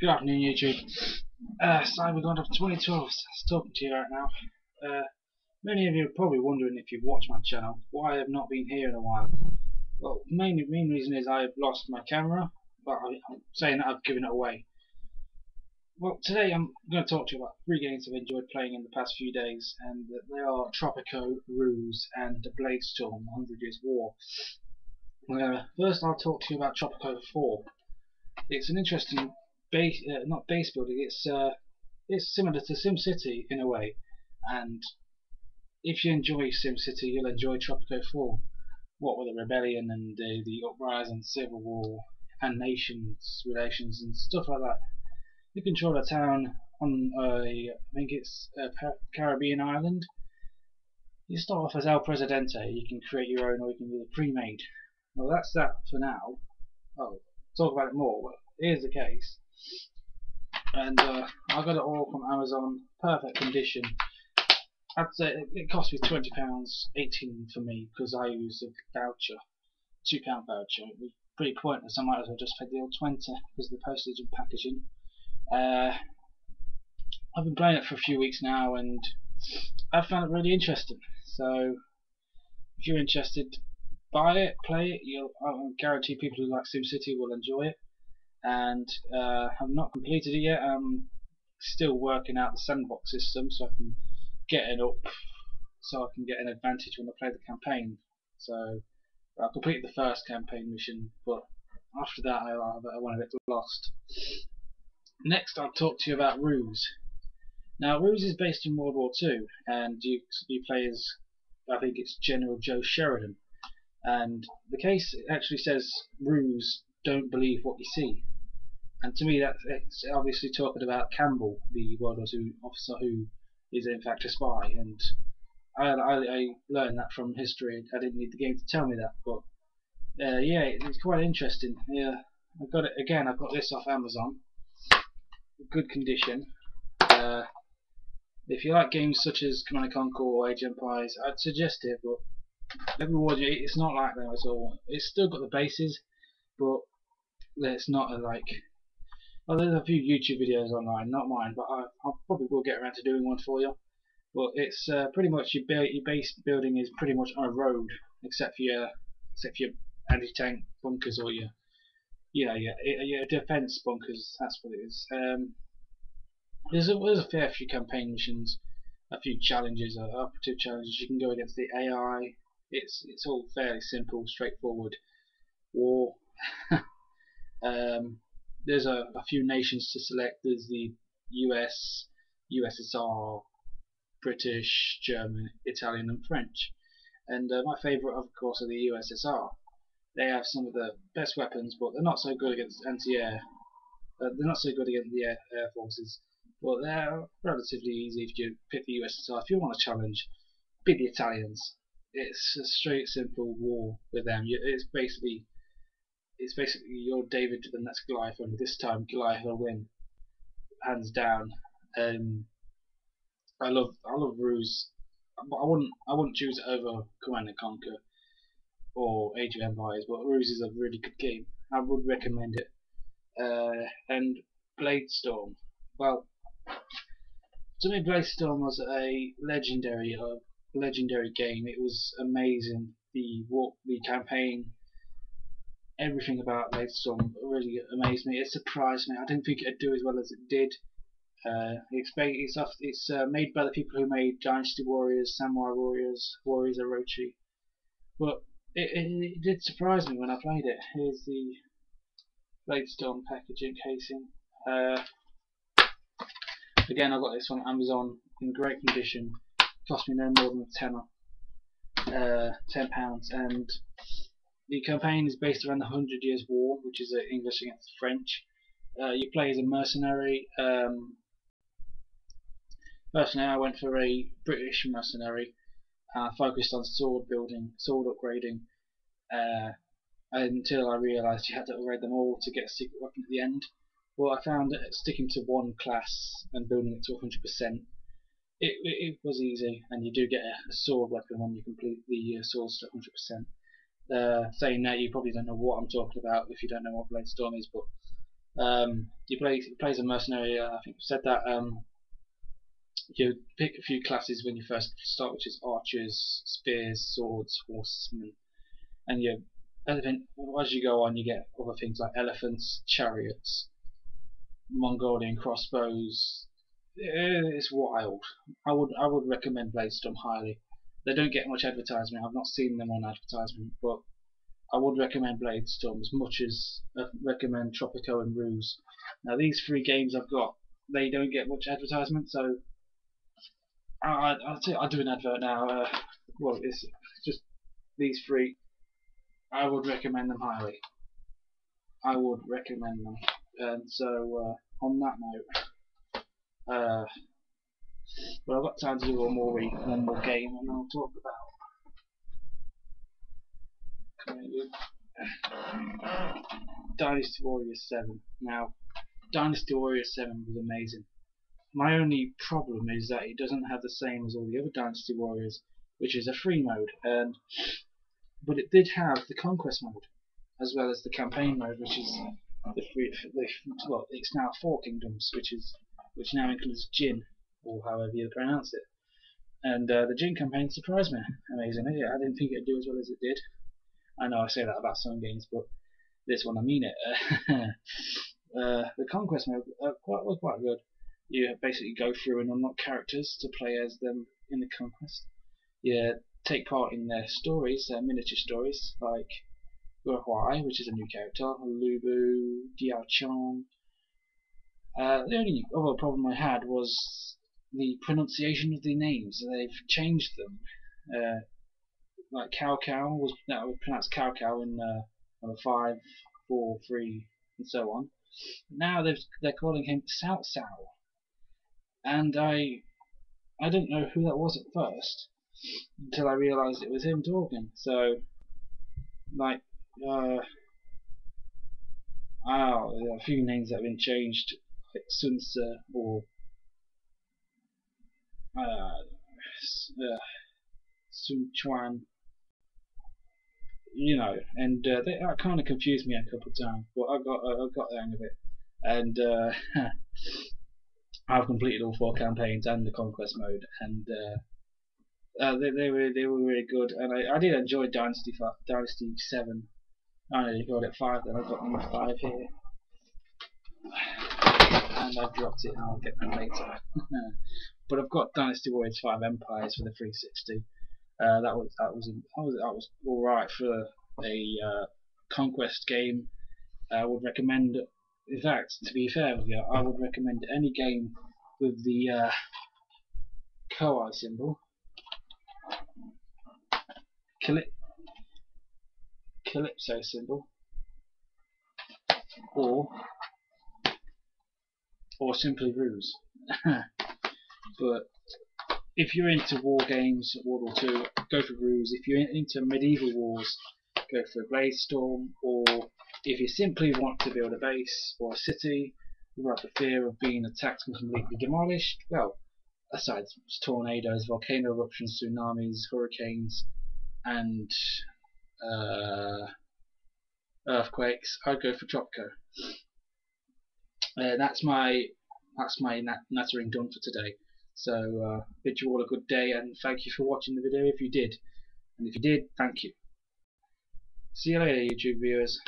Good afternoon, YouTube. CyberGod of 2012 is talking to you right now. Many of you are probably wondering if you've watched my channel, why I have not been here in a while. Well, main reason is I've lost my camera, but I'm saying that I've given it away. Well, today I'm going to talk to you about 3 games I've enjoyed playing in the past few days, and they are Tropico, R.U.S.E and Bladestorm, 100 Years War. First I'll talk to you about Tropico 4. It's an interesting not base building. It's similar to SimCity in a way, and if you enjoy SimCity, you'll enjoy Tropico 4. What with the rebellion and the uprising, civil war, and nations relations and stuff like that. You control a town on I think it's a Caribbean island. You start off as El Presidente. You can create your own, or you can do the pre-made. Well, that's that for now. Oh, talk about it more. Well, here's the case. And I got it all from Amazon, perfect condition. I'd say it cost me £20, 18 for me, because I used a voucher, £2 voucher. It was pretty pointless. I might as well just pay the old 20 because of the postage and packaging. I've been playing it for a few weeks now, and I've found it really interesting. So if you're interested, buy it, play it. I guarantee people who like SimCity will enjoy it. And I've not completed it yet. I'm still working out the sandbox system so I can get it up, so I can get an advantage when I play the campaign. So I completed the first campaign mission, but after that I went a bit lost. Next I'll talk to you about R.U.S.E. Now R.U.S.E is based in World War II, and you play as, I think it's General Joe Sheridan, and the case actually says R.U.S.E don't believe what you see. And to me, it's obviously talking about Campbell, the World War II officer who is in fact a spy. And I learned that from history. I didn't need the game to tell me that, but yeah, it's quite interesting. Yeah, I got it again. I got this off Amazon, good condition. If you like games such as Command & Conquer or Age of Empires, I'd suggest it. But it's not like that at all. It's still got the bases, but it's not like. Well, there's a few YouTube videos online, not mine, but I probably will get around to doing one for you. But it's pretty much your base building is pretty much on a road, except for your anti-tank bunkers or your defense bunkers. That's what it is. There's a fair few campaign missions, a few challenges, operative challenges. You can go against the AI. It's all fairly simple, straightforward war. There's a few nations to select. There's the U.S., USSR, British, German, Italian and French. And my favourite of course are the USSR. They have some of the best weapons, but they're not so good against anti-air. They're not so good against the air forces, but they're relatively easy if you pick the USSR. If you want a challenge, beat the Italians. It's a straight, simple war with them. It's basically your David to the next Goliath, only this time Goliath will win, hands down. I love R.U.S.E. I wouldn't choose it over Command & Conquer or Age of Empires, but R.U.S.E is a really good game. I would recommend it. And Bladestorm. Well, to me, Bladestorm was a legendary game. It was amazing. The campaign. Everything about Bladestorm really amazed me. It surprised me. I didn't think it'd do as well as it did. It's made by the people who made Dynasty Warriors, Samurai Warriors, Warriors of Orochi. But it did surprise me when I played it. Here's the Bladestorm packaging casing. Again, I got this on Amazon in great condition. Cost me no more than £10, and the campaign is based around the 100 Years War, which is English against the French. You play as a mercenary. Personally, I went for a British mercenary. Focused on sword building, sword upgrading, until I realised you had to upgrade them all to get a secret weapon at the end. Well, I found that sticking to one class and building it to 100%, it was easy, and you do get a sword weapon when you complete the swords to 100%. Saying that, you probably don't know what I'm talking about if you don't know what Bladestorm is, but He plays a mercenary. I think you said that. You pick a few classes when you first start, which is archers, spears, swords, horsemen, and as you go on, you get other things like elephants, chariots, Mongolian crossbows. It's wild. I would recommend Bladestorm highly. They don't get much advertisement. I've not seen them on advertisement, but I would recommend Bladestorm as much as I recommend Tropico and R.U.S.E. Now these three games I've got, they don't get much advertisement, so I'll do an advert now. Well, it's just these three. I would recommend them highly. I would recommend them. And so on that note, well, I've got time to do one more game, and I'll talk about Dynasty Warriors 7. Now, Dynasty Warriors 7 was amazing. My only problem is that it doesn't have the same as all the other Dynasty Warriors, which is a free mode, but it did have the Conquest mode, as well as the Campaign mode, which is well, it's now 4 kingdoms, which now includes Jin, or however you pronounce it. And the Jin campaign surprised me amazingly. I didn't think it'd do as well as it did. I know I say that about some games, but this one I mean it. The Conquest mode was quite good. You basically go through and unlock characters to play as them in the Conquest. You take part in their stories, their miniature stories, like R.U.S.E, which is a new character, Lubu, Diao-Chong. The only other problem I had was the pronunciation of the names. They've changed them. Like Cao Cao was pronounced Cao Cao in 5, 4, 3, and so on. Now they're calling him Cao Cao, and I didn't know who that was at first until I realised it was him talking. So like there are a few names that have been changed, like Sun Tzu or Sun Chuan, and that kind of confused me a couple of times, but I got the hang of it, and I've completed all 4 campaigns and the conquest mode, and they were really good, and I did enjoy Dynasty 7. I know you got it 5, then I've got number 5 here, and I've dropped it, and I'll get them later. But I've got Dynasty Warriors 5 Empires for the 360. That was all right for a conquest game. I would recommend. In fact, to be fair with you, I would recommend any game with the Koi symbol, Calypso symbol, or simply R.U.S.E. But if you're into war games, World War II, go for R.U.S.E. If you're into medieval wars, go for Bladestorm. Or if you simply want to build a base or a city without the fear of being attacked and completely demolished, well, aside from tornadoes, volcano eruptions, tsunamis, hurricanes, and uh, earthquakes, I'd go for Tropico. That's my nattering done for today. So bid you all a good day, and thank you for watching the video if you did. And if you did, thank you. See you later, YouTube viewers.